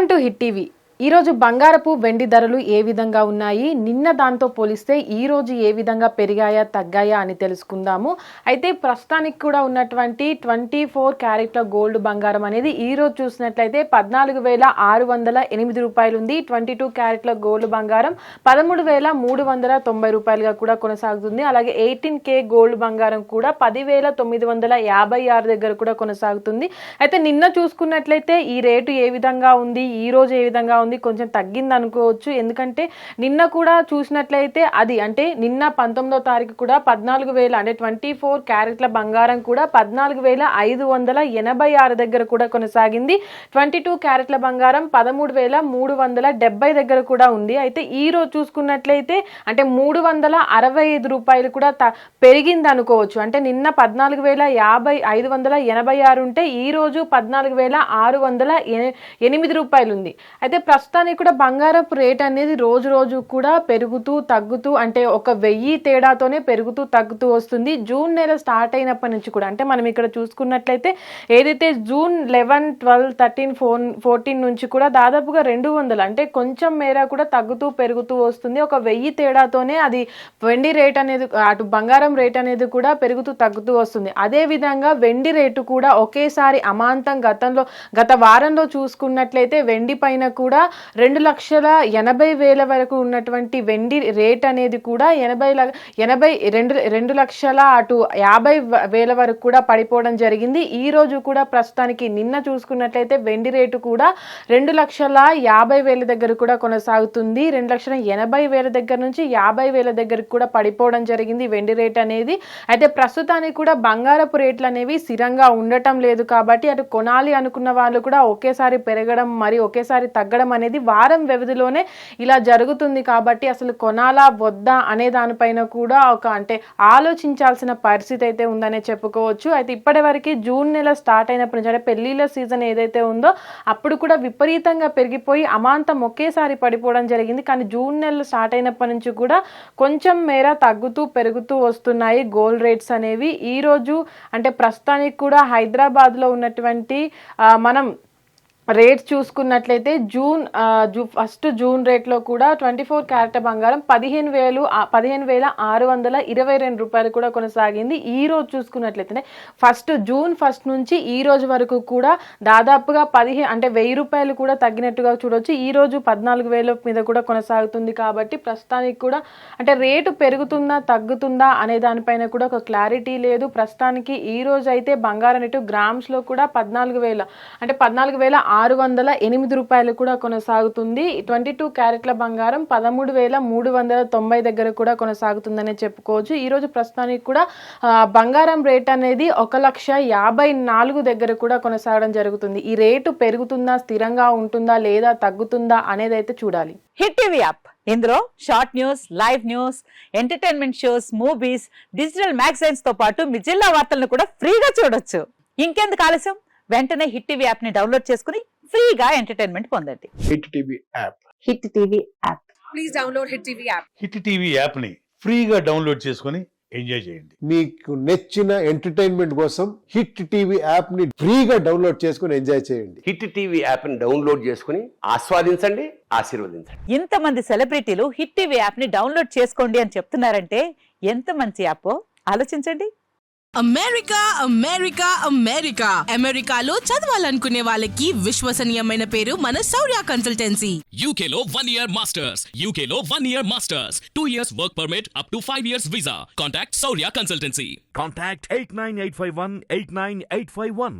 Welcome to hit TV. ఈరోజు బంగారపు వెండి ధరలు ఏ విధంగా ఉన్నాయి, నిన్న దాంతో పోలిస్తే ఈ రోజు ఏ విధంగా పెరిగాయా తగ్గాయా అని తెలుసుకుందాము. అయితే ప్రస్తుతానికి కూడా ఉన్నటువంటి 24 క్యారెట్ల గోల్డ్ బంగారం అనేది ఈ రోజు చూసినట్లయితే 14,608 రూపాయలు ఉంది. 22 క్యారెట్ల గోల్డ్ బంగారం 13,390 రూపాయలుగా కూడా కొనసాగుతుంది. అలాగే 18K గోల్డ్ బంగారం కూడా 10,956 దగ్గర కూడా కొనసాగుతుంది. అయితే నిన్న చూసుకున్నట్లయితే ఈ రేటు ఏ విధంగా ఉంది, ఈ రోజు ఏ విధంగా ఉంది, కొంచెం తగ్గింది అనుకోవచ్చు. ఎందుకంటే నిన్న కూడా చూసినట్లయితే అది అంటే నిన్న 19వ తారీఖు కూడా 14,000 అంటే 24 క్యారెట్ల బంగారం కూడా 14,586 దగ్గర కూడా కొనసాగింది. 22 క్యారెట్ల బంగారం 13,370 దగ్గర కూడా ఉంది. అయితే ఈ రోజు చూసుకున్నట్లయితే అంటే 365 రూపాయలు కూడా పెరిగింది అనుకోవచ్చు. అంటే నిన్న 14,586 ఉంటే ఈ రోజు 14,608 రూపాయలు ఉంది. అయితే ప్రస్తుతానికి కూడా బంగారపు రేట్ అనేది రోజు రోజు కూడా పెరుగుతూ తగ్గుతూ అంటే 1,000 తేడాతోనే పెరుగుతూ తగ్గుతూ వస్తుంది. జూన్ నెల స్టార్ట్ అయినప్పటి నుంచి కూడా అంటే మనం ఇక్కడ చూసుకున్నట్లయితే ఏదైతే జూన్ 11, 12, 13, 14 నుంచి కూడా దాదాపుగా 200 అంటే కొంచెం మేర కూడా తగ్గుతూ పెరుగుతూ వస్తుంది. 1,000 తేడాతోనే అది వెండి రేట్ అనేది అటు బంగారం రేట్ అనేది కూడా పెరుగుతూ తగ్గుతూ వస్తుంది. అదే విధంగా వెండి రేటు కూడా ఒకేసారి అమాంతం గత వారంలో చూసుకున్నట్లయితే వెండి పైన కూడా 2,80,000 వరకు ఉన్నటువంటి వెండి రేట్ అనేది కూడా 2,50,000 అటు 50,000 వరకు కూడా పడిపోవడం జరిగింది. ఈ రోజు కూడా ప్రస్తుతానికి నిన్న చూసుకున్నట్లయితే వెండి రేటు కూడా 2,50,000 దగ్గర కూడా కొనసాగుతుంది. 2,80,000 దగ్గర నుంచి 50,000 దగ్గరకు కూడా పడిపోవడం జరిగింది వెండి రేట్ అనేది. అయితే ప్రస్తుతానికి కూడా బంగారపు రేట్లు అనేవి స్థిరంగా ఉండటం లేదు కాబట్టి అటు కొనాలి అనుకున్న వాళ్ళు కూడా ఒకేసారి పెరగడం మరి ఒకేసారి తగ్గడం అనేది వారం వ్యవధిలోనే ఇలా జరుగుతుంది. కాబట్టి అసలు కొనాలా వద్దా అనే దానిపైన కూడా అంటే ఆలోచించాల్సిన పరిస్థితి అయితే ఉందనే చెప్పుకోవచ్చు. అయితే ఇప్పటి వరకు జూన్ నెల స్టార్ట్ అయినప్పటి నుంచి అంటే పెళ్లిళ్ళ సీజన్ ఏదైతే ఉందో అప్పుడు కూడా విపరీతంగా పెరిగిపోయి అమాంతం ఒకేసారి పడిపోవడం జరిగింది. కానీ జూన్ నెల స్టార్ట్ అయినప్పటి నుంచి కూడా కొంచెం మేర తగ్గుతూ పెరుగుతూ వస్తున్నాయి గోల్డ్ రేట్స్ అనేవి. ఈ రోజు అంటే ప్రస్తుతానికి కూడా హైదరాబాద్లో ఉన్నటువంటి మనం రేట్ చూసుకున్నట్లయితే ఫస్ట్ జూన్ రేట్లో కూడా 24 క్యారెట్ బంగారం 15,622 రూపాయలు కూడా కొనసాగింది. ఈ రోజు చూసుకున్నట్లయితే జూన్ 1 నుంచి ఈ రోజు వరకు కూడా దాదాపుగా 1,000 రూపాయలు కూడా తగ్గినట్టుగా చూడవచ్చు. ఈ రోజు 14,000 మీద కూడా కొనసాగుతుంది. కాబట్టి ప్రస్తుతానికి కూడా అంటే రేటు పెరుగుతుందా తగ్గుతుందా అనే దానిపైన కూడా ఒక క్లారిటీ లేదు. ప్రస్తుతానికి ఈ రోజు అయితే బంగారం రేటు గ్రామ్స్లో కూడా 14,000 అంటే 14,608 రూపాయలు కూడా కొనసాగుతుంది. 22 క్యారెట్ల బంగారం 13,390 దగ్గర కూడా కొనసాగుతుందనే చెప్పుకోవచ్చు. ఈ రోజు ప్రస్తుతానికి కూడా బంగారం రేట్ అనేది 1,54,000 దగ్గర కూడా కొనసాగడం జరుగుతుంది. ఈ రేటు పెరుగుతుందా, స్థిరంగా ఉంటుందా లేదా తగ్గుతుందా అనేది అయితే చూడాలి. హిట్ టీవీ యాప్ ఇందులో short news, live news, entertainment shows, movies, digital magazines తో పాటు మీ జిల్లా వార్తలను కూడా ఫ్రీగా చూడొచ్చు. ఇంకెందుకు ఆలస్యం, వెంటనే హిట్ టీవీ యాప్ ని డౌన్లోడ్ చేసుకుని ఫ్రీగా ఎంటర్టైన్మెంట్ పొందండి. Hit TV app. Hit TV app. Please download hit TV app. Hit TV app ని ఫ్రీగా డౌన్లోడ్ చేసుకుని ఎంజాయ్ చేయండి. మీకు నచ్చిన ఎంటర్టైన్మెంట్ కోసం హిట్ టీవీ యాప్ ని ఫ్రీగా డౌన్లోడ్ చేసుకుని ఎంజాయ్ చేయండి. హిట్ టీవీ యాప్ ని డౌన్లోడ్ చేసుకుని ఆస్వాదించండి, ఆశీర్వదించండి. ఇంతమంది సెలబ్రిటీలు హిట్ టీవీ యాప్ ని డౌన్లోడ్ చేసుకోండి అని చెప్తున్నారంటే ఎంత మంచి యాప్ ఆలోచించండి. అమెరికా అమెరికా అమెరికా అమెరికాలో చదవాలనుకునే వాళ్ళకి విశ్వసనీయమైన పేరు మన శౌర్య కన్సల్టెన్సీ. UK లో 1 year masters, UK లో 1 year masters, 2 years work permit up to 5 years visa. Contact Saurya Consultancy. Contact 89851 89851.